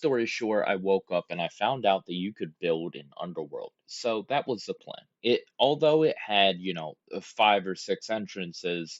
story short, I woke up and I found out that you could build in Underworld. So that was the plan. Although it had, five or six entrances,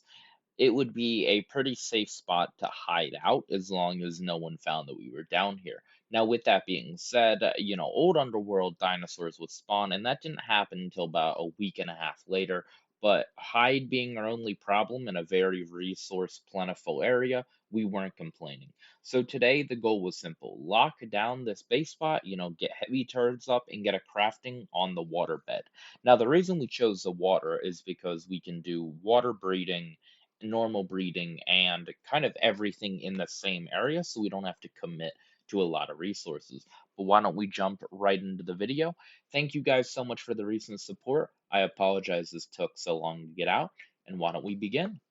it would be a pretty safe spot to hide out as long as no one found that we were down here. Now, with that being said, old underworld dinosaurs would spawn, and that didn't happen until about a week and a half later. But hide being our only problem in a very resource plentiful area, we weren't complaining. So today, the goal was simple: lock down this base spot, get heavy turrets up, and get a crafting on the water bed. Now, the reason we chose the water is because we can do water breeding, normal breeding, and kind of everything in the same area, so we don't have to commit to a lot of resources. But why don't we jump right into the video? Thank you guys so much for the recent support. I apologize this took so long to get out, and why don't we begin?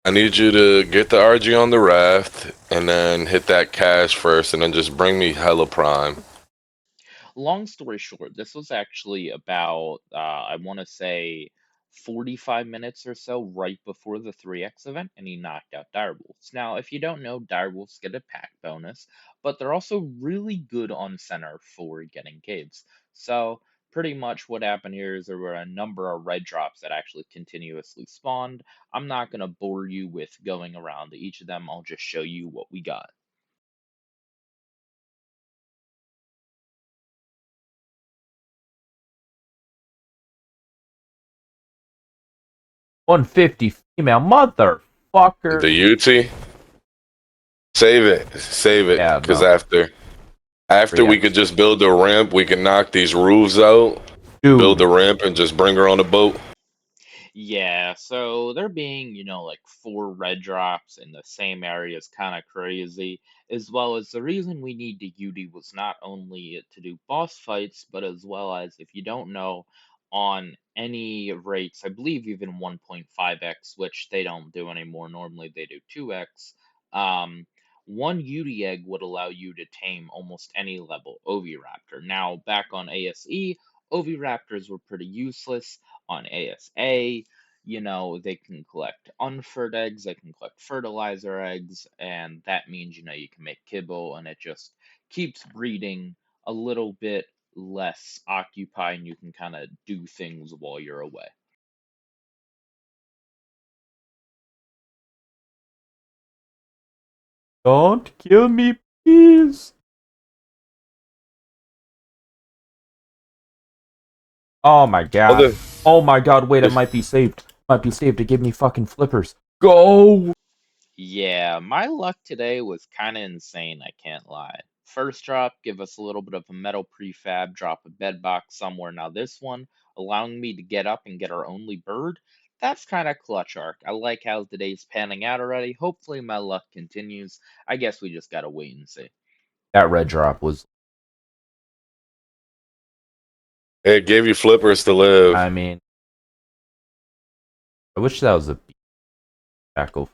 I need you to get the RG on the raft and then hit that cache first and then just bring me hella prime. Long story short, this was actually about, I want to say, 45 minutes or so right before the 3x event, and he knocked out direwolves. Now, if you don't know, direwolves get a pack bonus, but they're also really good on center for getting caves. So, pretty much what happened here is there were a number of red drops that actually continuously spawned. I'm not going to bore you with going around to each of them, I'll just show you what we got. 150 female motherfucker. The UT, save it, Yeah, because no. after we could just build a ramp, we can knock these roofs out, build Dude. the ramp, and just bring her on the boat. Yeah, so there being, like four red drops in the same area is kind of crazy, as well as the reason we need to UD was not only to do boss fights, but as well as, if you don't know, on any rates, I believe even 1.5x, which they don't do anymore, normally they do 2x, one UD egg would allow you to tame almost any level Oviraptor. Now, back on ASE, Oviraptors were pretty useless. On ASA, they can collect unfurred eggs, they can collect fertilizer eggs, and that means, you can make kibble, and it just keeps breeding a little bit less occupied, and you can kind of do things while you're away. Don't kill me, please. Oh my god. Other, Oh my god, wait, it if, might be saved. Might be saved to give me fucking flippers. Go! Yeah, my luck today was kind of insane, I can't lie. First drop, give us a little bit of a metal prefab, drop a bed box somewhere. Now this one, allowing me to get up and get our only bird, that's kind of clutch, Ark. I like how the day's panning out already. Hopefully my luck continues. I guess we just gotta wait and see. That red drop was, it gave you flippers to live. I mean, I wish that was a tackle.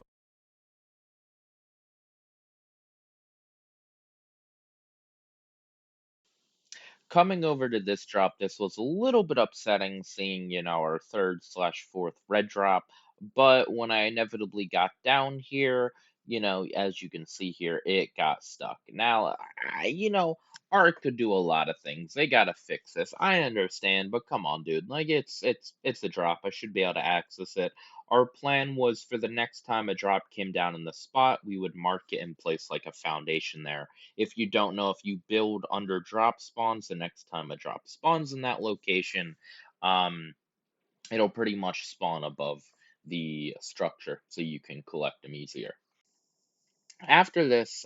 Coming over to this drop, this was a little bit upsetting seeing, our third slash fourth red drop. But when I inevitably got down here, as you can see here, it got stuck. Now, Art could do a lot of things. They gotta fix this. I understand, but come on, dude. Like it's a drop. I should be able to access it. Our plan was for the next time a drop came down in the spot, we would mark it and place like a foundation there. If you don't know, if you build under drop spawns, the next time a drop spawns in that location, um, it'll pretty much spawn above the structure, so you can collect them easier. After this,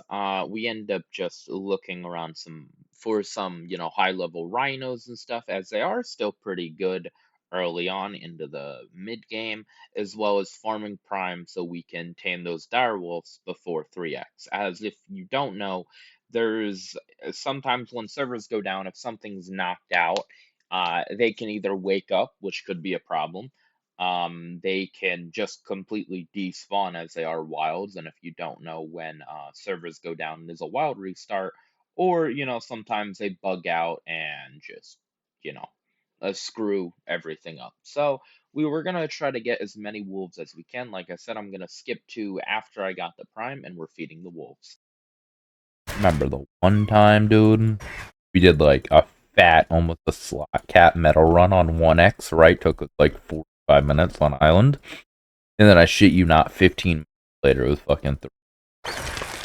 we end up just looking around some high level rhinos and stuff, as they are still pretty good early on into the mid game, as well as farming prime so we can tame those dire wolves before 3x. As if you don't know, there's sometimes when servers go down, if something's knocked out, they can either wake up, which could be a problem. They can just completely despawn as they are wilds, and if you don't know when servers go down, there's a wild restart, or sometimes they bug out and just you know screw everything up. So we were gonna try to get as many wolves as we can. Like I said, I'm gonna skip to after I got the prime, and we're feeding the wolves. Remember the one time, dude? We did like a fat, almost a slot cat metal run on 1x, right? Took like 45 minutes on island. And then I shit you not, 15 minutes later, it was fucking the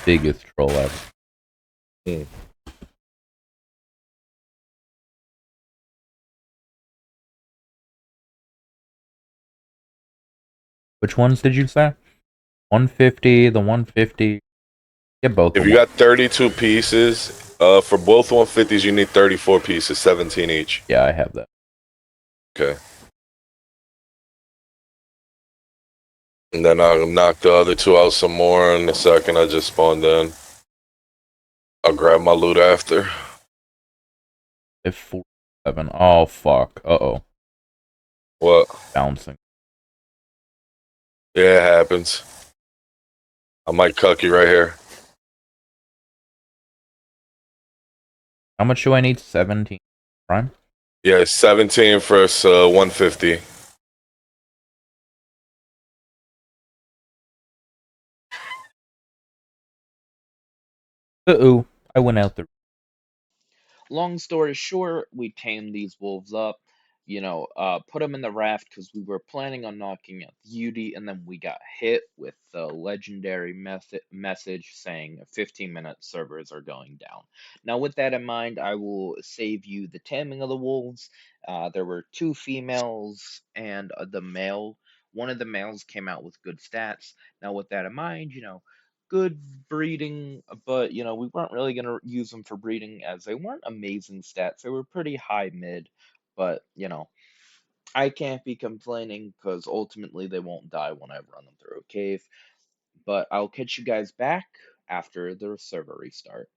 biggest troll ever. Hmm. Which ones did you say? 150, the 150. Get both the If you one. got 32 pieces, for both 150s, you need 34 pieces, 17 each. Yeah, I have that. Okay. And then I'll knock the other two out some more in a second. I just spawned in. I'll grab my loot after. If 47. Oh, fuck. Uh-oh. What? Bouncing. Yeah, it happens. I might cuck you right here. How much do I need? 17. Prime? Yeah, 17 for 150. Uh-oh. I went out there. Long story short, we tamed these wolves up, put them in the raft because we were planning on knocking out Beauty, and then we got hit with the legendary message saying 15-minute servers are going down. Now, with that in mind, I will save you the taming of the wolves. There were two females and the male. One of the males came out with good stats. Now, with that in mind, good breeding, but we weren't really going to use them for breeding as they weren't amazing stats. They were pretty high mid, but I can't be complaining because ultimately they won't die when I run them through a cave. But I'll catch you guys back after the server restart.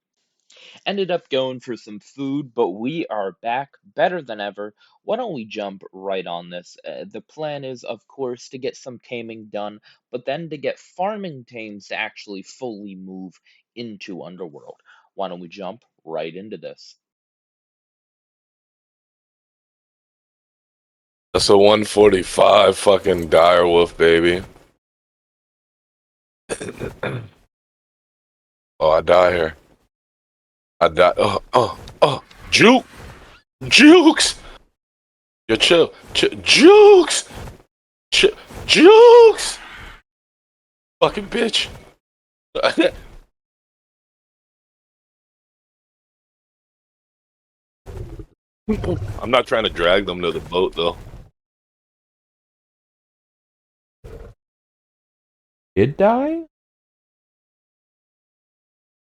Ended up going for some food, but we are back better than ever. Why don't we jump right on this? The plan is, of course, to get some taming done, but then to get farming tames to actually fully move into Underworld. Why don't we jump right into this? That's a 145 fucking dire wolf, baby. Oh, I die here. I die. Juke! Jukes! Yo, chill. Jukes! Jukes! Fucking bitch. I'm not trying to drag them to the boat, though. Did die?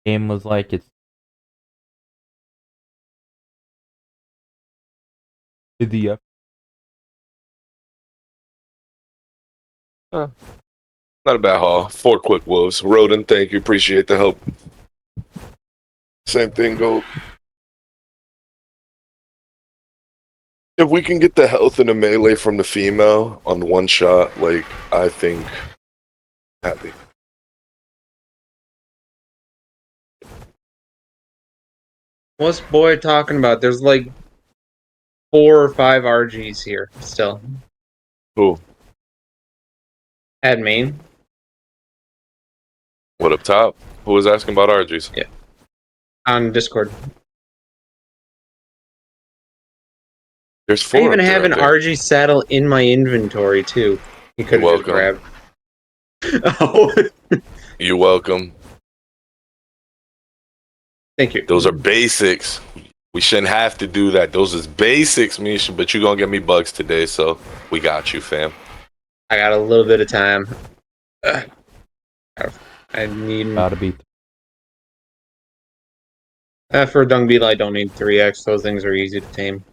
Game was like, it's... Did the... Not a bad haul. 4 quick wolves. Rodin, thank you. Appreciate the help. Same thing, go. If we can get the health and the melee from the female on one shot, like, I think happy. What's boy talking about? There's like 4 or 5 RGs here still. Who? At main. What up top? Who was asking about RGs? Yeah. On Discord. There's I 4 even up there, have I an think. RG saddle in my inventory too. You could You're have just welcome. grabbed. Oh, You're welcome. thank you. Those are basics. We shouldn't have to do that. Those is basics, Misha, but you're gonna get me bugs today, so we got you, fam. I got a little bit of time. I need Gotta be... for a dung beetle. I don't need 3x. Those things are easy to tame.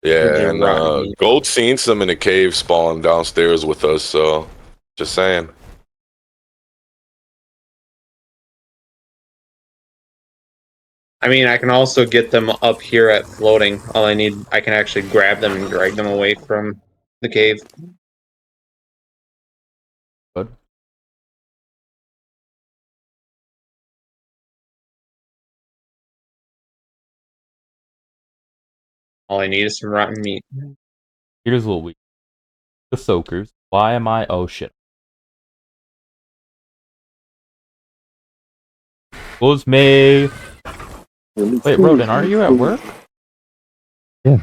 They're Yeah, just and rotten meat. Gold seen some in the cave spawn downstairs with us, so just saying. I mean, I can also get them up here at floating. All I need, I can actually grab them and drag them away from the cave. Good. All I need is some rotten meat. Here's what we... The soakers. Why am I? Oh shit. Was me. Wait, Rodin, are you at work? Yeah.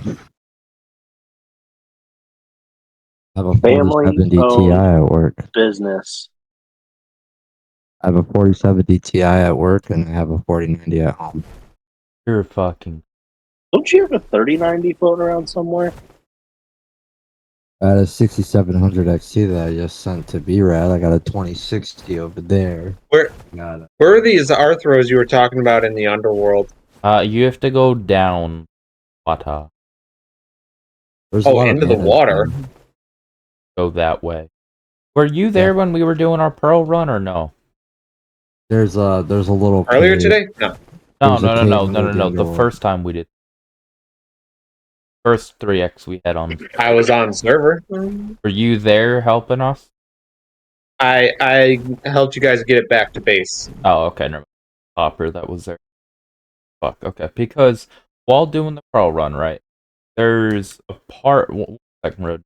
I have a Family 4070 Ti owned at work. business. I have a 4070 Ti at work, and I have a 4090 at home. You're fucking. Don't you have a 3090 floating around somewhere? I had a 6700 XT that I just sent to B-Rad. I got a 2060 over there. Where Got are these Arthros you were talking about in the underworld? You have to go down. Water. There's a Oh, lot of into the manas water. down. Go that way. Were you Yeah. there when we were doing our pearl run or no? There's a little Earlier cave. today? No. No, There's a cave under the The underworld. first time we did. First 3x we had on. I was on server. Were you there helping us? I helped you guys get it back to base. Oh, okay, never mind. Hopper, that was there. Fuck, okay. Because while doing the pearl run, right, there's a part. One second, Road.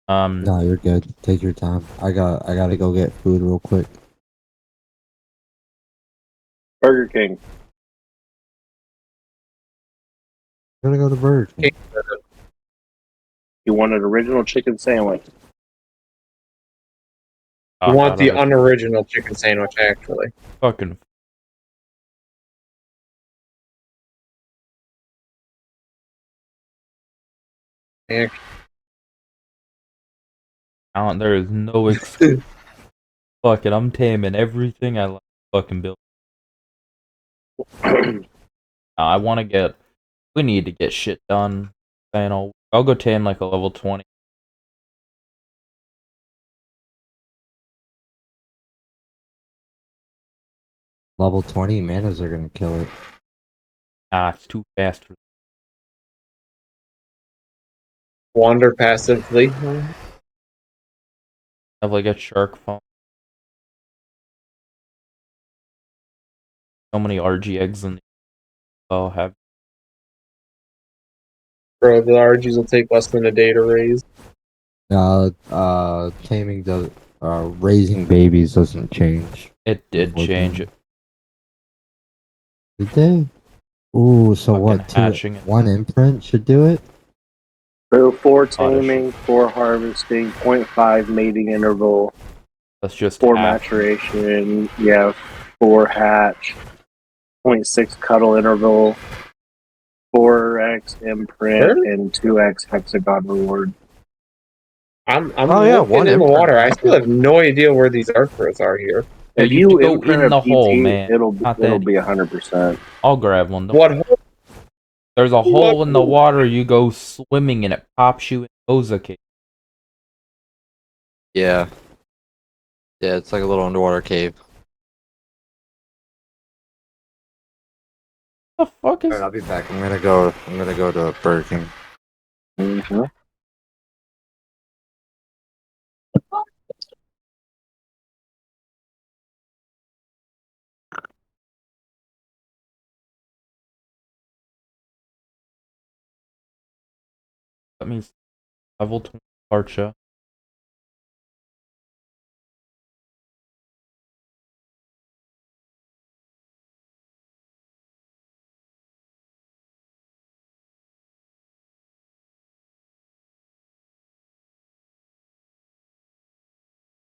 No, you're good. Take your time. I gotta go get food real quick. Burger King. I'm gonna go to Burger King. You want an original chicken sandwich? You want the I unoriginal chicken sandwich, actually. fucking. Yeah. There is no excuse. Fuck it, I'm taming everything I like fucking build. I want to get. We need to get shit done. Saying I'll go tame like a level 20. Level 20 manas are gonna kill it. Ah, it's too fast for. Wander passively. Have like a shark phone. So many RG eggs in the. I'll have. Bro, the RGs will take less than a day to raise. Taming the raising babies doesn't change. It did change it. Did they? Ooh, so Fucking what? hatching it. One imprint should do it? So 4 Oddish. taming, 4 harvesting, 0.5 mating interval, That's just 4 half. maturation, 4 hatch, 0.6 cuddle interval, 4x imprint, Really? and 2x hexagon reward. I'm Oh, yeah, looking one in the imprint. water. I still have no idea where these Arthros are here. Yeah, If you have to go imprint in a the hole, PT, man. it'll Not be that 100%. I'll grab one. What hole? There's a hole in the hole? water. You go swimming and it pops you in Oza cave. Yeah. Yeah, it's like a little underwater cave. The fuck is? Alright, I'll be back. I'm gonna go to Burger King. Mm-hmm. That means level 20 Archa.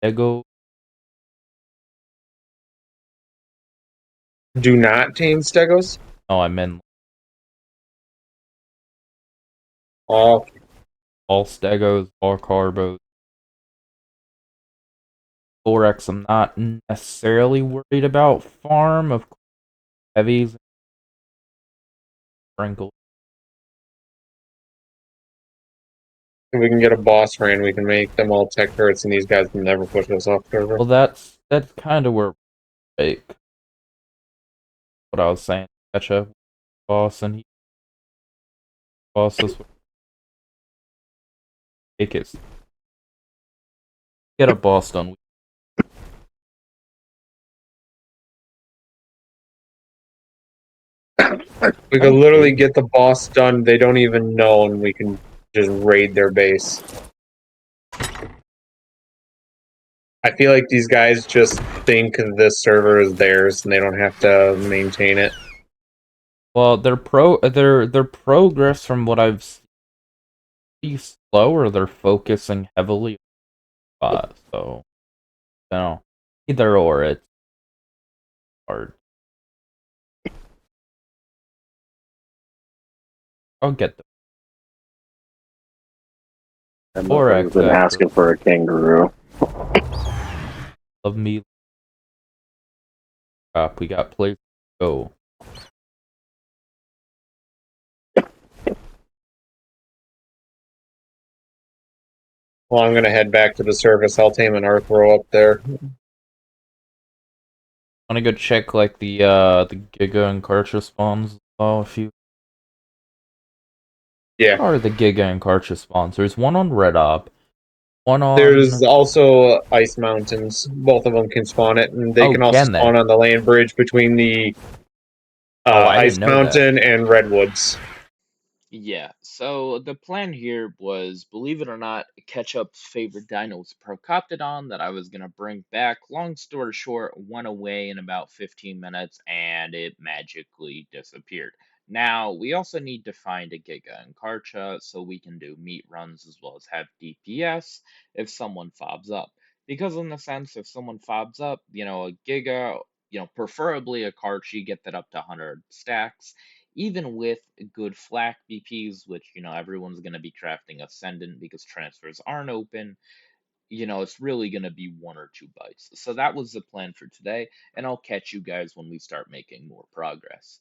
Ego. Do not tame Stegos? Oh, I meant Oh, all Stegos, all Carbos. 4x, I'm not necessarily worried about farm of heavies. Sprinkle. if we can get a boss ran, we can make them all tech turrets, and these guys can never push us off server. Well, that's kind of where like what I was saying. Catch a boss and he boss this way. Take it. Get a boss done. We could literally get the boss done. They don't even know, and we can just raid their base. I feel like these guys just think this server is theirs and they don't have to maintain it. Well, their progress from what I've seen is slow, or they're focusing heavily on that. So, you know, either or, it's hard. I'll get them. And Or motherfucker's been asking for a kangaroo. Love me. Crap, we got place to go. Well, I'm gonna head back to the service. I'll tame an Arthro up there. Wanna go check like the Giga and Kartra spawns? Oh, if you Yeah. What are the Giga and Kartra spawns? There's one on Red Op, one on There's also Ice Mountains. Both of them can spawn it, and they Oh, can also can they? spawn on the land bridge between the I Ice didn't know that. Mountain and Redwoods. Yeah, so the plan here was, believe it or not, Ketchup's favorite dino was Procoptodon that I was going to bring back. Long story short, went away in about 15 minutes and it magically disappeared. Now, we also need to find a Giga and Karcha so we can do meat runs as well as have DPS if someone fobs up. Because in the sense, if someone fobs up, a Giga, preferably a Karchi, get that up to 100 stacks even with good flak BPs, which everyone's going to be crafting Ascendant because transfers aren't open, it's really going to be one or two bites. So that was the plan for today, and I'll catch you guys when we start making more progress.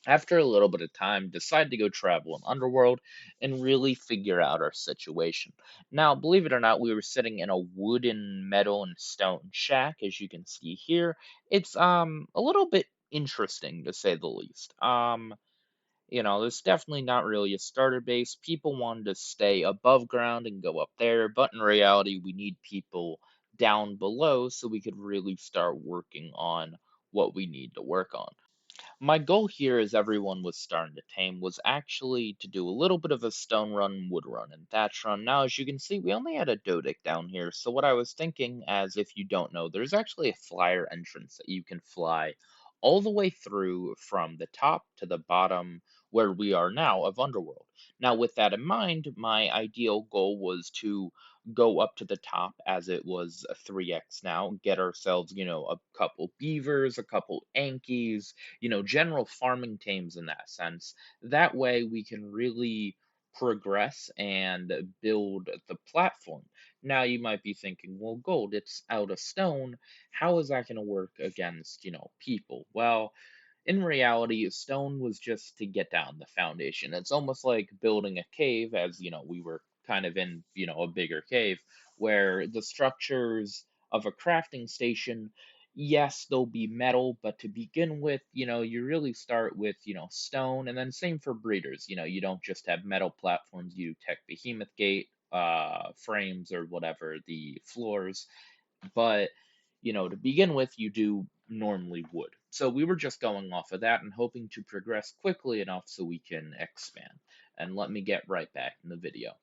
After a little bit of time, decide to go travel in Underworld and really figure out our situation. Now, believe it or not, we were sitting in a wooden, metal, and stone shack, as you can see here. It's a little bit interesting to say the least. There's definitely not really a starter base. People wanted to stay above ground and go up there, but in reality, we need people down below so we could really start working on what we need to work on. My goal here, as everyone was starting to tame, was actually to do a little bit of a stone run, wood run, and thatch run. Now, as you can see, we only had a Dodic down here, so what I was thinking, as if you don't know, there's actually a flyer entrance that you can fly all the way through from the top to the bottom where we are now of Underworld. Now, with that in mind, my ideal goal was to go up to the top as it was a 3x now, get ourselves, a couple beavers, a couple Ankies, general farming tames in that sense. That way we can really progress and build the platform. Now you might be thinking, well, gold, it's out of stone. How is that going to work against, people? Well, in reality, stone was just to get down the foundation. It's almost like building a cave, as we were kind of in, a bigger cave, where the structures of a crafting station, yes, they'll be metal, but to begin with, you really start with, stone, and then same for breeders. You don't just have metal platforms, you tech behemoth gate frames or whatever, the floors, but to begin with, you do normally would. So we were just going off of that and hoping to progress quickly enough so we can expand. And let me get right back in the video.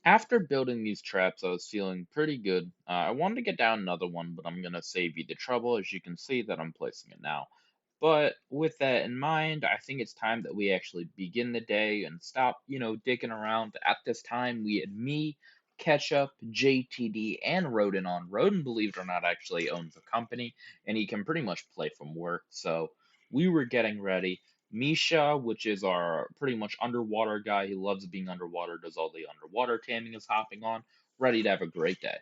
After building these traps, I was feeling pretty good. I wanted to get down another one, but I'm going to save you the trouble, as you can see that I'm placing it now. But with that in mind, I think it's time that we actually begin the day and stop, dicking around. At this time, we had me, Ketchup, JTD, and Rodin on. Rodin, believe it or not, actually owns a company, and he can pretty much play from work. So we were getting ready. Misha, which is our pretty much underwater guy, he loves being underwater, does all the underwater taming, is hopping on, ready to have a great day.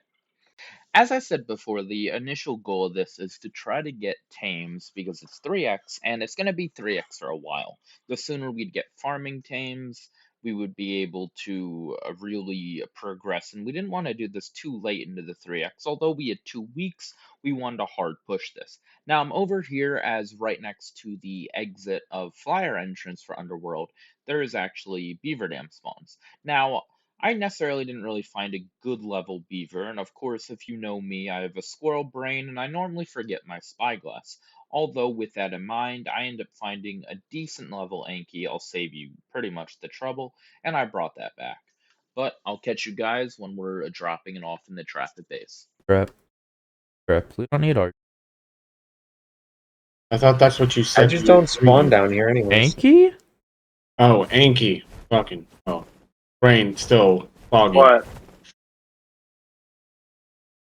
As I said before, the initial goal of this is to try to get tames because it's 3x and it's going to be 3x for a while. The sooner we get farming tames, we would be able to really progress. And we didn't want to do this too late into the 3x. Although we had 2 weeks, we wanted to hard push this. Now I'm over here as right next to the exit of flyer entrance for Underworld. There is actually beaver dam spawns. Now, I necessarily didn't really find a good level beaver, and of course, if you know me, I have a squirrel brain and I normally forget my spyglass. Although, with that in mind, I end up finding a decent level Anki. I'll save you pretty much the trouble, and I brought that back. But I'll catch you guys when we're dropping it off in the traffic base. Crap. We don't need our I thought that's what you I said. just you don't agreed spawn with. down here anyways. Anki? Oh, Anki. Fucking. Oh. Brain still foggy. What?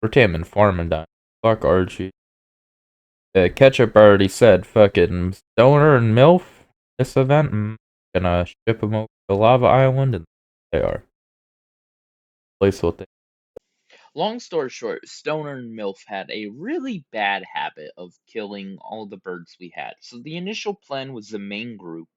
We're taming farming down. Fuck Archie. Ketchup already said fucking Stoner and MILF this event. Gonna ship them over to Lava Island, and they are. Place what they. Long story short, Stoner and MILF had a really bad habit of killing all the birds we had. So the initial plan was the main group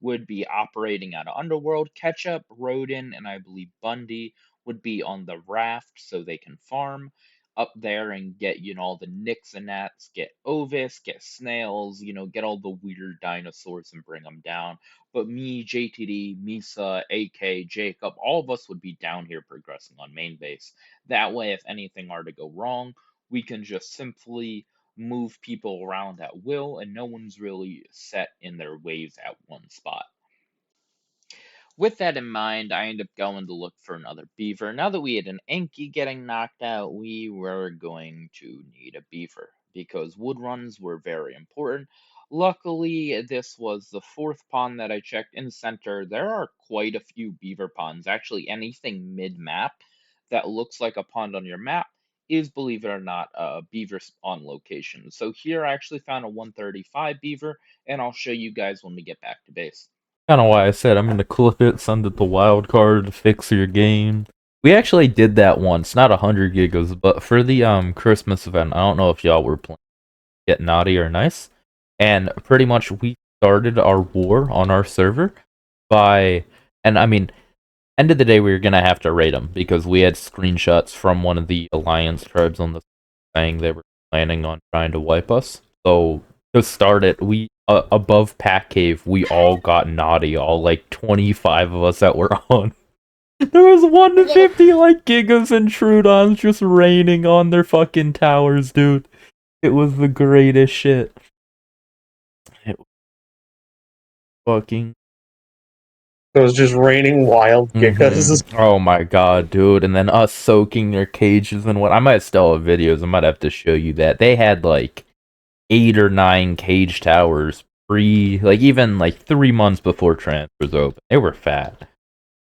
would be operating out of Underworld. Ketchup, Rodin, and I believe Bundy would be on the raft so they can farm up there and get, all the nicks and nats, get Ovis, get snails, get all the weird dinosaurs and bring them down. But me, JTD, Misa, AK, Jacob, all of us would be down here progressing on main base. That way, if anything are to go wrong, we can just simply move people around at will, and no one's really set in their ways at one spot. With that in mind, I ended up going to look for another beaver. Now that we had an Enki getting knocked out, we were going to need a beaver because wood runs were very important. Luckily, this was the 4th pond that I checked in center. There are quite a few beaver ponds. Actually, anything mid-map that looks like a pond on your map is, believe it or not, a beaver spawn location. So here I actually found a 135 beaver, and I'll show you guys when we get back to base. Kind of why I said I'm gonna clip it, send it to wildcard to fix your game. We actually did that once, not 100 gigas, but for the Christmas event. I don't know if y'all were playing Get Naughty or Nice, and pretty much we started our war on our server by, and I mean, end of the day we were gonna have to raid them because we had screenshots from one of the alliance tribes on the saying they were planning on trying to wipe us. So to start it, we above Pack Cave, we all got naughty, all like 25 of us that were on. There was 1 to 50 like Gigas and Trudons just raining on their fucking towers, dude. It was the greatest shit. It was fucking. It was just raining wild gigas. Oh my god, dude. And then us soaking their cages and what. I might still have videos. I might have to show you that. They had like 8 or 9 cage towers like even like 3 months before transfers open. They were fat.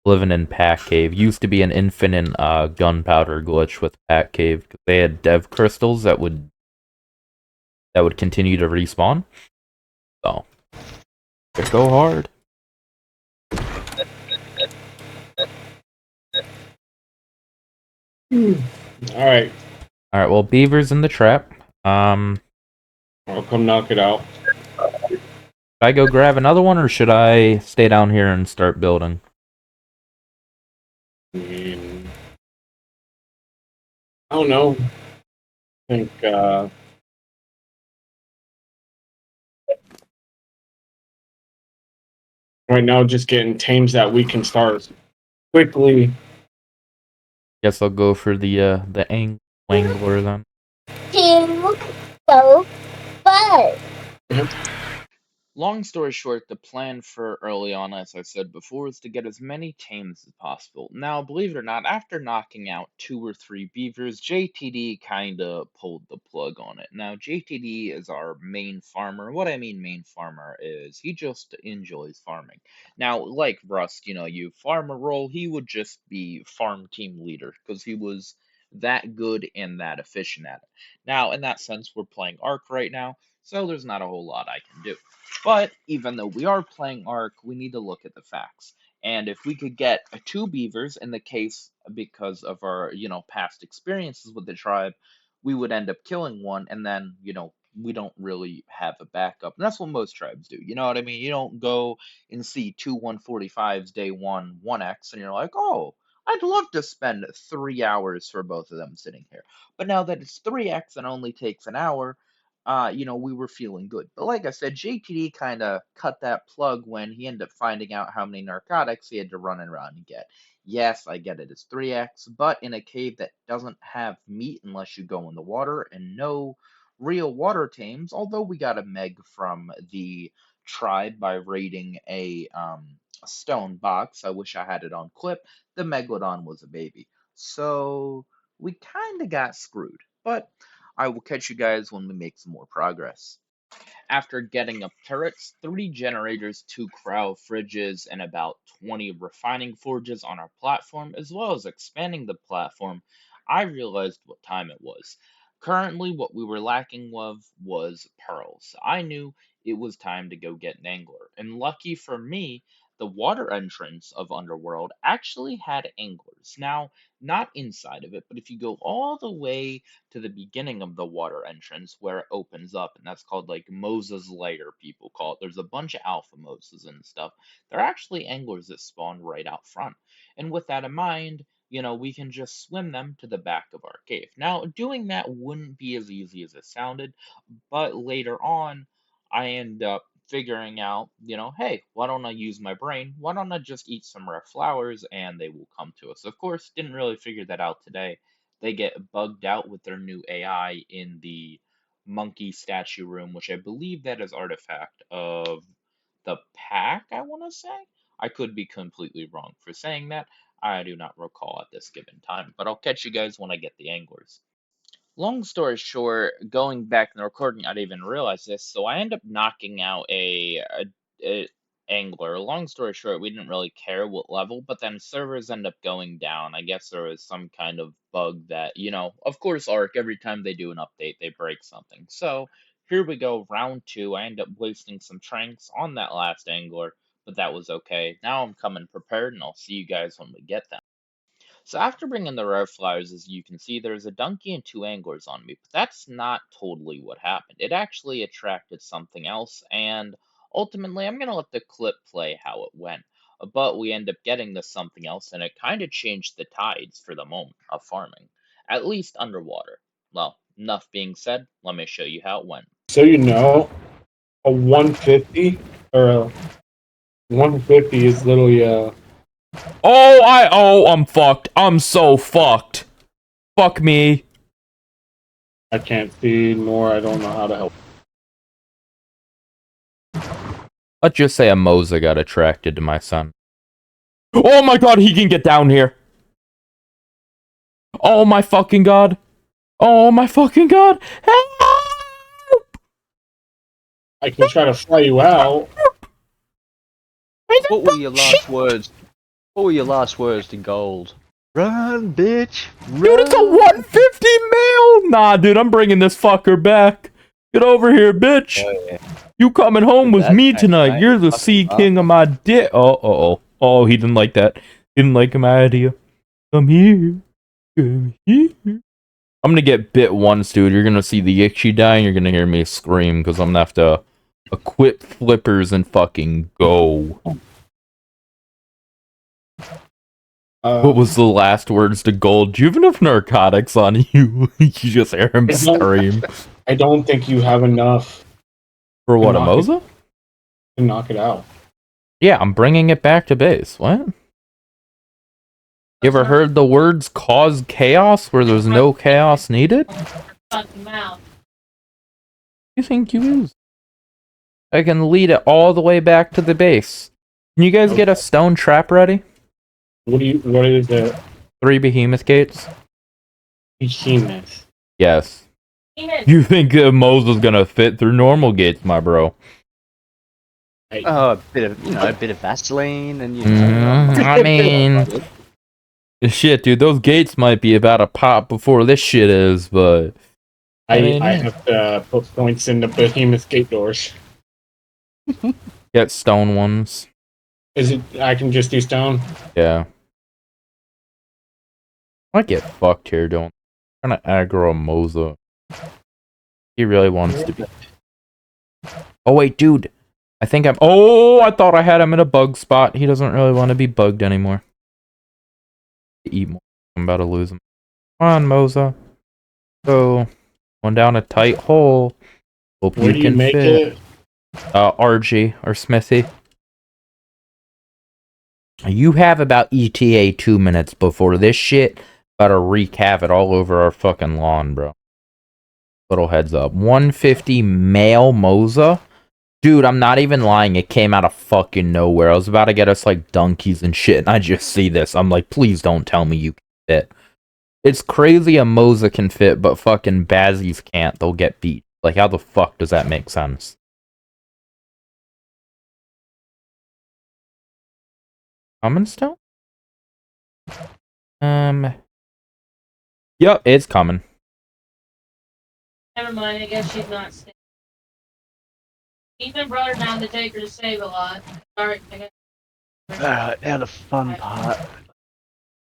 Living in Pack Cave. Used to be an infinite gunpowder glitch with Pack Cave because they had dev crystals that would continue to respawn. So they go hard. Alright. Alright, well beaver's in the trap. I'll come knock it out. Should I go grab another one or should I stay down here and start building? I mean, I don't know. I think right now just getting tames that we can start quickly. Guess I'll go for the Wangler then. So fun. Long story short, the plan for early on, as I said before, was to get as many tames as possible. Now, believe it or not, after knocking out 2 or 3 beavers, JTD kinda pulled the plug on it. Now, JTD is our main farmer. What I mean main farmer is he just enjoys farming. Now, like Rust, you farm a role, he would just be farm team leader, because he was that good and that efficient at it. Now, in that sense, we're playing Ark right now, so there's not a whole lot I can do. But even though we are playing Ark, we need to look at the facts. And if we could get 2 beavers in the case because of our, past experiences with the tribe, we would end up killing one and then, we don't really have a backup. And that's what most tribes do. You know what I mean? You don't go and see two 145s day one, 1X, and you're like, oh, I'd love to spend 3 hours for both of them sitting here. But now that it's 3X and only takes an hour, we were feeling good. But like I said, JTD kind of cut that plug when he ended up finding out how many narcotics he had to run around and get. Yes, I get it, it's 3X, but in a cave that doesn't have meat unless you go in the water and no real water tames, although we got a meg from the tribe by raiding a stone box. I wish I had it on clip. The megalodon was a baby. So we kind of got screwed. But I will catch you guys when we make some more progress. After getting up turrets, 3 generators, 2 cryo fridges, and about 20 refining forges on our platform, as well as expanding the platform, I realized what time it was. Currently, what we were lacking of was pearls. I knew it was time to go get an angler, and lucky for me, the water entrance of Underworld actually had anglers. Now, not inside of it, but if you go all the way to the beginning of the water entrance where it opens up, and that's called like Moses Lair, people call it. There's a bunch of alpha Moses and stuff. They're actually anglers that spawn right out front. And with that in mind, we can just swim them to the back of our cave. Now, doing that wouldn't be as easy as it sounded, but later on, I end up figuring out, hey, why don't I use my brain? Why don't I just eat some rare flowers and they will come to us? Of course, didn't really figure that out today. They get bugged out with their new AI in the monkey statue room, which I believe that is artifact of the pack, I want to say. I could be completely wrong for saying that. I do not recall at this given time, but I'll catch you guys when I get the anglers. Long story short, going back in the recording, I didn't even realize this, so I end up knocking out a angler. Long story short, we didn't really care what level, but then servers end up going down. I guess there was some kind of bug that, of course, Ark, every time they do an update, they break something. So here we go, round 2. I end up wasting some tranks on that last angler, but that was okay. Now I'm coming prepared, and I'll see you guys when we get them. So after bringing the rare flowers, as you can see, there's a donkey and 2 anglers on me, but that's not totally what happened. It actually attracted something else, and ultimately I'm going to let the clip play how it went. But we end up getting this something else, and it kind of changed the tides for the moment of farming, at least underwater. Well, enough being said, let me show you how it went. So a 150 or a 150 is literally I'm fucked. I'm so fucked. Fuck me. I can't see nor I don't know how to help. Let's just say a Moza got attracted to my son. Oh my god, he can get down here. Oh my fucking god. Oh my fucking god. Help! I can try to fly you out. What were your last words? What were your last words to Gold? Run, bitch! Run. Dude, it's a 150 male! Nah, dude, I'm bringing this fucker back. Get over here, bitch. Oh, yeah. You coming home with me tonight. right. You're the sea king of my dick. Oh, he didn't like that. He didn't like my idea. Come here. Come here. I'm gonna get bit once, dude. You're gonna see the Ikshi die, and you're gonna hear me scream, because I'm gonna have to equip flippers and fucking go. What was the last words to Gold? Do you have enough narcotics on you? You just hear him scream. I don't think you have enough. For what, a Moza? To knock it out. Yeah, I'm bringing it back to base. What? You ever heard the words cause chaos where there's no chaos needed? You think you use? I can lead it all the way back to the base. Can you guys get a stone trap ready? What is it? 3 behemoth gates. Behemoth. Yes. You think Moza's gonna fit through normal gates, my bro? Oh, a bit of Vaseline and I mean, shit, dude, those gates might be about a pop before this shit is, but I have to put points in the behemoth gate doors. Get stone ones. Is it? I can just do stone. Yeah. Might get fucked here, don't. I'm trying to aggro a Moza. He really wants to be. Oh wait, dude. I think I'm. Oh, I thought I had him in a bug spot. He doesn't really want to be bugged anymore. Eat more. I'm about to lose him. Come on, Moza. So, going down a tight hole. Hope Where do you can make fit. it? RG or Smithy. You have about ETA 2 minutes before this shit about to wreak havoc all over our fucking lawn, bro. Little heads up. 150 male Moza. Dude, I'm not even lying. It came out of fucking nowhere. I was about to get us like donkeys and shit, and I just see this. I'm like, please don't tell me you can fit. It's crazy a Moza can fit, but fucking Bazzies can't. They'll get beat. Like, how the fuck does that make sense? Coming still? Yep, it's coming. Never mind, I guess she's not staying. Ethan brought her down to take her to save a lot. Alright, I guess. Now the fun part.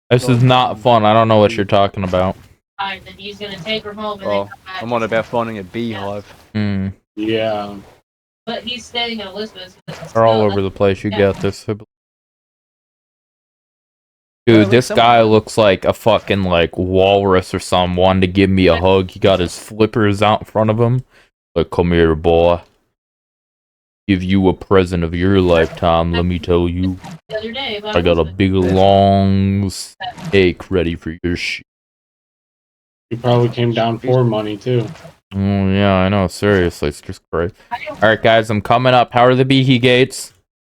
This is not fun. I don't know what you're talking about. Alright, then he's gonna take her home and Oh, then come back. I'm on about finding a beehive. Hmm. Yeah. But he's staying at Elizabeth's. They're all over the place. You Yeah. got this. Dude, this guy looks like a fucking, like, walrus or something. Wanted to give me a hug. He got his flippers out in front of him. Like, come here, boy. Give you a present of your lifetime, let me tell you. The other day, I got a big, long steak ready for your shit. He probably came down for money, too. Oh, yeah, I know. Seriously, it's just great. Alright, guys, I'm coming up. How are the Behe gates?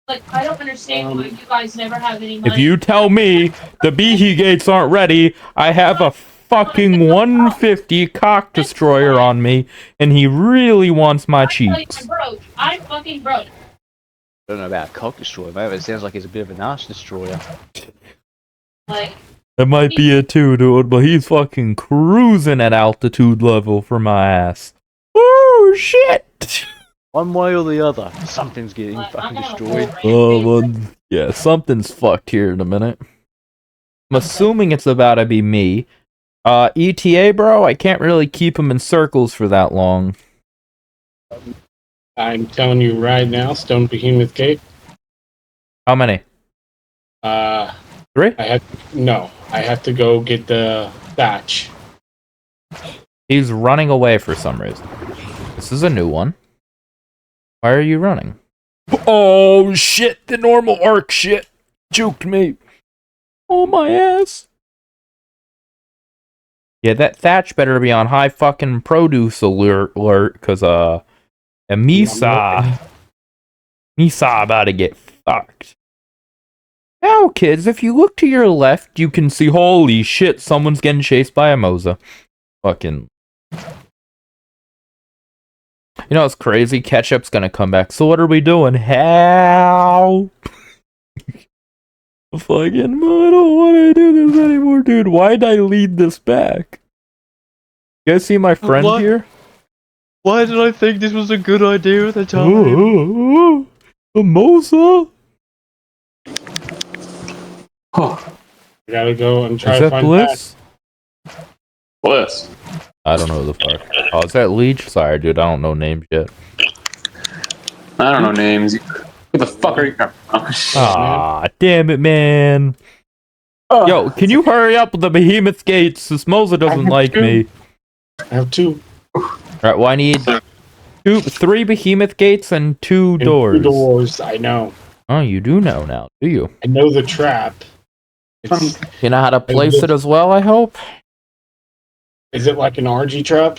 Like, I don't understand why you guys never have any money. If you tell me the Behe gates aren't ready, I have a fucking 150 cock destroyer on me, and he really wants my cheeks. I'm broke. I'm fucking broke. I don't know about a cock destroyer, mate. It sounds like he's a bit of an ass destroyer. Like, It might be a 2, dude, but he's fucking cruising at altitude level for my ass. Oh, shit! One way or the other, something's getting like, fucking I'm on a destroyed. full Oh, rampage. well, yeah, something's fucked here in a minute. I'm assuming it's about to be me. ETA, bro, I can't really keep him in circles for that long. I'm telling you right now, Stone Behemoth Gate. How many? 3? I have to go get the thatch. He's running away for some reason. This is a new one. Why are you running? Oh, shit, the normal Ark shit juked me. Oh, my ass. Yeah, that thatch better be on high fucking produce alert, cause, and Misa about to get fucked. Now, kids, if you look to your left, you can see, holy shit, someone's getting chased by a Moza. Fucking. You know, it's crazy. Ketchup's gonna come back. So what are we doing? How? Fucking, I don't want to do this anymore, dude. Why'd I lead this back? You guys see my friend What? here? Why did I think this was a good idea at the time? A Moza? I gotta go and try Is to that find Bliss? Bliss. I don't know who the fuck. Oh, is that Leech? Sorry, dude. I don't know names yet. I don't know names. Who the fuck are you? Ah, damn it, man. Oh, Yo, can you hurry up with the behemoth gates? This Moza doesn't like me. I have 2. Alright, well, I need 3 behemoth gates and 2 And doors. 2 doors, I know. Oh, you do know now, do you? I know the trap. It's, You know how to place it as well, I hope? is it like an RG trap?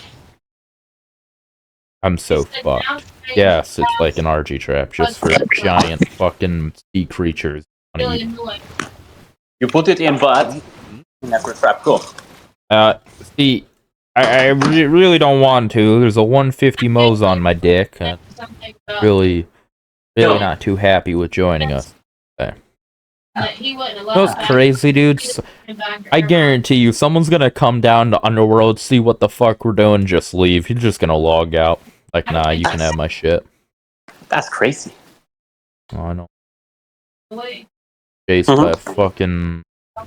I'm so fucked. Yes, it's like an RG trap, just for giant fucking sea creatures. Really annoying. you put it in, but never trap. Cool. See, I really don't want to. There's a 150 Moza on my dick. Something about Really not too happy with joining us. that he wouldn't allow That's back crazy, dude. back I guarantee you, someone's gonna come down to Underworld, see what the fuck we're doing, just leave. He's just gonna log out. Like, nah, you can have my shit. That's crazy. Oh, I know. Wait, Chased by a fucking...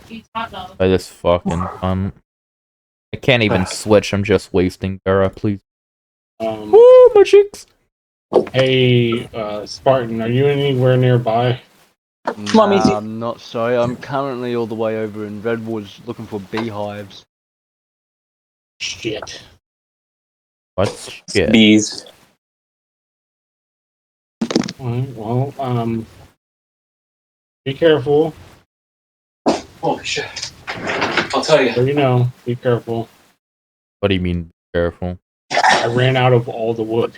she's hot dog. by this fucking cunt. I can't even switch, I'm just wasting Gara, please. Woo, my cheeks! Hey, Spartan, are you anywhere nearby? Nah, I'm not sorry. I'm currently all the way over in Redwoods looking for beehives. Shit. What's shit? Bees. Alright, well, be careful. Holy shit. I'll tell you. So you know, be careful. What do you mean, be careful? I ran out of all the wood.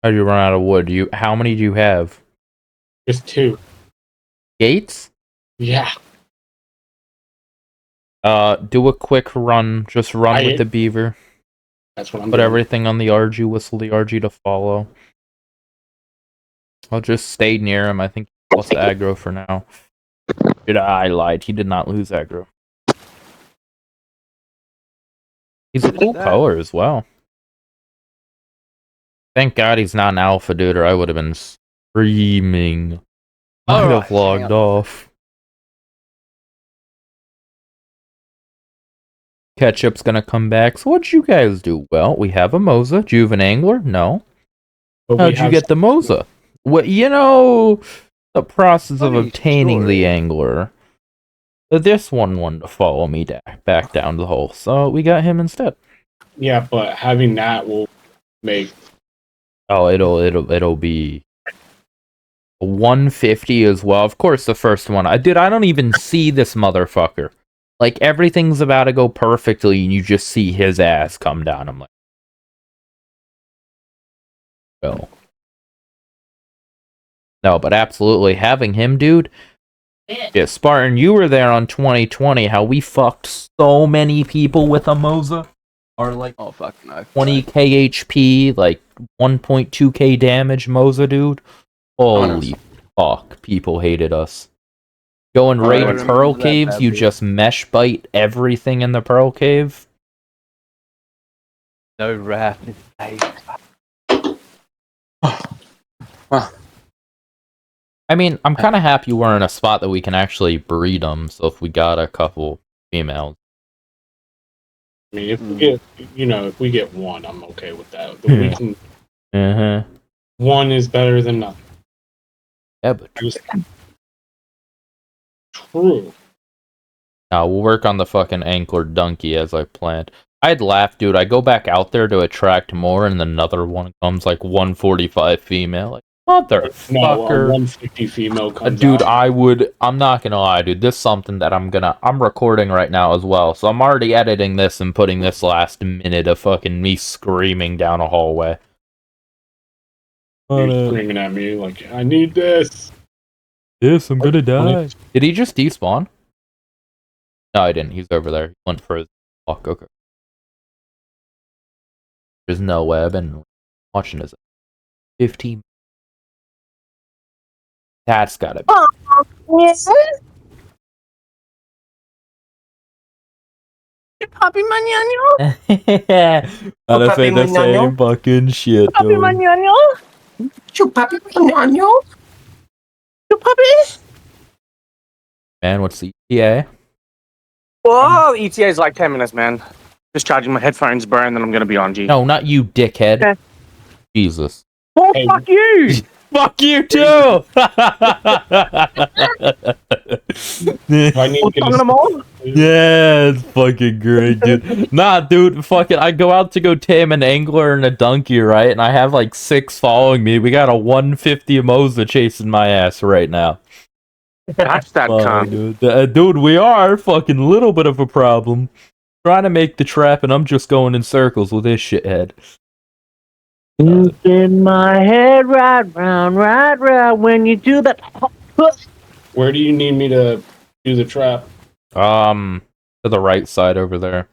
How'd you run out of wood? How many do you have? Just 2. Gates? Yeah. Do a quick run. Just run with the beaver. That's what I'm Put doing. everything on the RG, whistle the RG to follow. I'll just stay near him. I think he lost aggro for now. I lied. He did not lose aggro. He's a cool color as well. Thank God he's not an alpha dude, or I would have been screaming. I'd have logged off. Ketchup's gonna come back. So what'd you guys do? Well, we have a Moza. Juven Angler? No. How'd you get the Moza? Well, the process of obtaining the Angler. This one wanted to follow me back down the hole, so we got him instead. Yeah, but having that will make... Oh, it'll be 150 as well. Of course, the first one. I don't even see this motherfucker. Like, everything's about to go perfectly, and you just see his ass come down. I'm like, oh. No, but absolutely, having him, dude. Yeah, Spartan, you were there on 2020, how we fucked so many people with a Moza. Or like, oh fuck no. 20k HP, like 1.2k damage Moza, dude. Holy fuck, people hated us. Go and raid Pearl Caves, you just mesh bite everything in the Pearl Cave. No wrath. I mean, I'm kind of happy we're in a spot that we can actually breed them, so if we got a couple females. I mean, if we get, if we get one, I'm okay with that. We can, one is better than nothing. Yeah, but true. Now we'll work on the fucking Ankler Donkey as I planned. I'd laugh, dude. I go back out there to attract more, and another one comes like 145 female. Like, motherfucker. No, a 150 female comes dude, out. I'm not gonna lie, dude. This is something that I'm recording right now as well. So I'm already editing this and putting this last minute of fucking me screaming down a hallway. You're screaming at me like, I need this. Yes, I'm gonna die. Did he just despawn? No, I didn't. He's over there. He went for his walk. Okay. There's no way. I've been watching this 15. That's gotta be. Papi Mañano? Gotta say the same fucking shit, Papi dude. Mañano? Papi Mañano? Papi? Man, what's the ETA? Well, ETA is like 10 minutes, man. Just charging my headphones, bro, and then I'm gonna be on G. No, not you, dickhead. Okay. Jesus. Oh, fuck you! Fuck you too! Yeah, it's fucking great, dude. Nah, dude, fucking, I go out to go tame an angler and a donkey, right? And I have like 6 following me. We got a 150 Moza chasing my ass right now. Catch that cunt. Dude. Dude, we are fucking little bit of a problem. Trying to make the trap, and I'm just going in circles with this shithead. In my head, right round, when you do that. Where do you need me to do the trap? To the right side over there.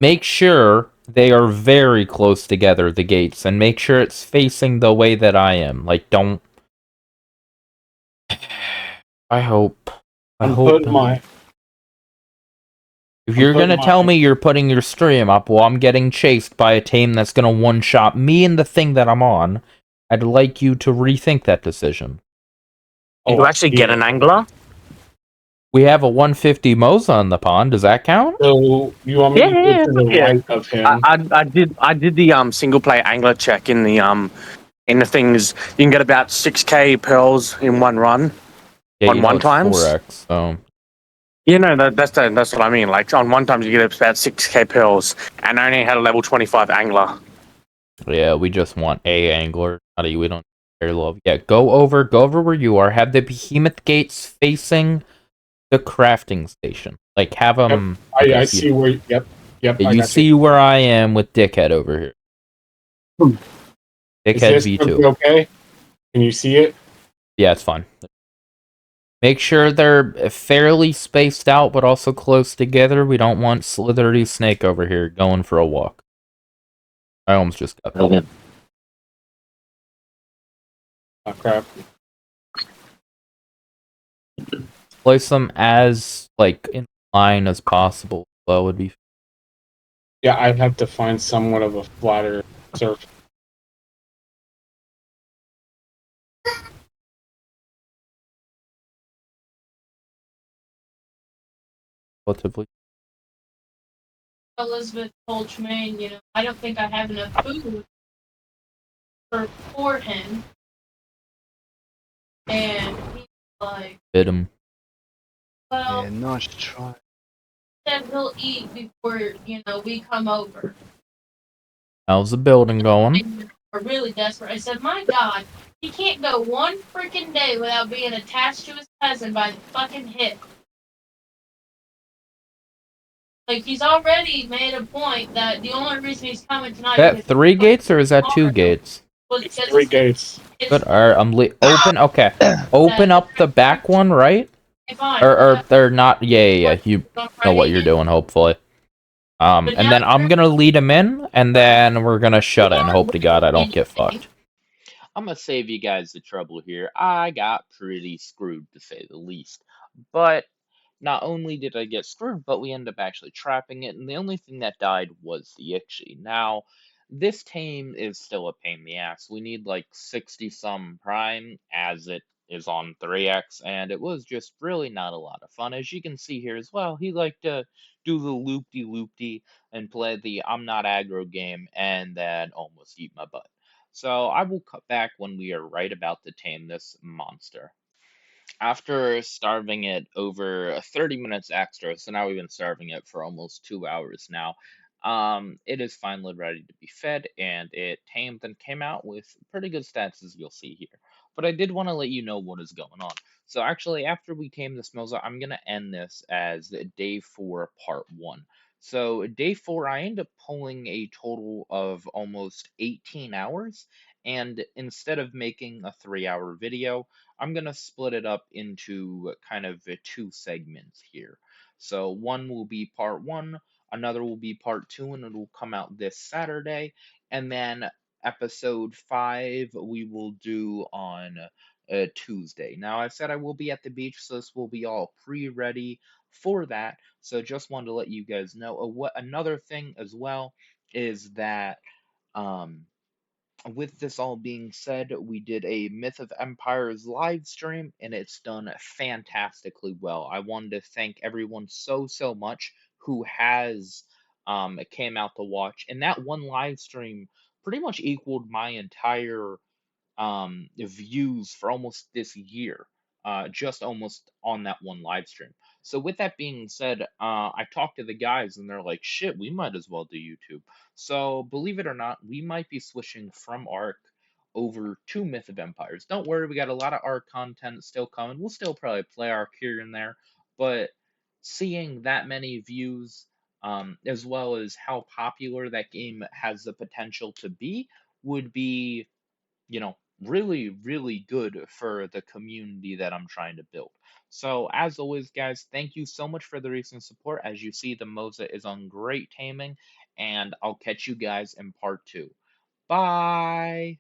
Make sure they are very close together, the gates, and make sure it's facing the way that I am. Like, don't... I hope... If you're gonna tell me you're putting your stream up while I'm getting chased by a team that's gonna one-shot me and the thing that I'm on, I'd like you to rethink that decision. Did you actually get an angler? We have a 150 Moza on the pond. Does that count? So you want me to go to the right of him? I did the single player angler check in the things. You can get about 6k pearls in one run. Yeah, on you know one it's times. 4x. So You know that's what I mean. Like on one times you get about 6k pearls, and I only had a level 25 angler. yeah, we just want a angler. We don't care love. Yeah, go over where you are. Have the behemoth gates facing the crafting station. Like have them. Yep, I see where. Yep. Yeah, I you got see you. where I am with Dickhead over here. Is Dickhead this V2. okay? Can you see it? Yeah, it's fine. Make sure they're fairly spaced out, but also close together. We don't want Slithery Snake over here going for a walk. I almost just got that. Oh crap. Place them as, like, in line as possible. That would be... Yeah, I'd have to find somewhat of a flatter surface. Relatively. Elizabeth told Tremaine, I don't think I have enough food for him. And he's like, Hit him. well, Yeah, nice try. said he'll eat before, we come over. How's the building going? We're really desperate. I said, my God, he can't go one freaking day without being attached to his cousin by the fucking hip. Like, he's already made a point that the only reason he's coming tonight Is that 3 gates or is that 2 gates? It's 3 gates. Good. Alright, open. Okay. Open up the back one, right? Or they're not. Yeah. You know what you're doing, hopefully. And then I'm gonna lead him in, and then we're gonna shut it and hope to God I don't get fucked. I'm gonna save you guys the trouble here. I got pretty screwed, to say the least. But not only did I get screwed, but we ended up actually trapping it, and the only thing that died was the Ixi. Now, this tame is still a pain in the ass. We need like 60 some prime, as it is on 3x, and it was just really not a lot of fun. As you can see here as well, he liked to do the loop-de-loop-de and play the I'm not aggro game, and then almost eat my butt. So I will cut back when we are right about to tame this monster. After starving it over 30 minutes extra, so now we've been starving it for almost 2 hours now, it is finally ready to be fed, and it tamed and came out with pretty good stats, as you'll see here. But I did want to let you know what is going on. So actually, after we tame this Moza, I'm going to end this as day 4, part 1. So day 4, I end up pulling a total of almost 18 hours, and instead of making a 3-hour video, I'm going to split it up into kind of 2 segments here. So one will be part 1, another will be part 2, and it will come out this Saturday. And then episode 5 we will do on Tuesday. Now, I said I will be at the beach, so this will be all pre-ready for that. So just wanted to let you guys know. What another thing as well is that with this all being said, we did a Myth of Empires live stream, and it's done fantastically well. I wanted to thank everyone so much who has came out to watch, and that one live stream pretty much equaled my entire views for almost this year, just almost on that one live stream. So with that being said, I talked to the guys and they're like, "Shit, we might as well do YouTube." So believe it or not, we might be switching from Ark over to Myth of Empires. Don't worry, we got a lot of Ark content still coming. We'll still probably play Ark here and there, but seeing that many views, as well as how popular that game has the potential to be, would be, really good for the community that I'm trying to build. So, as always, guys, thank you so much for the recent support. As you see, the Moza is on great taming, and I'll catch you guys in part 2. Bye!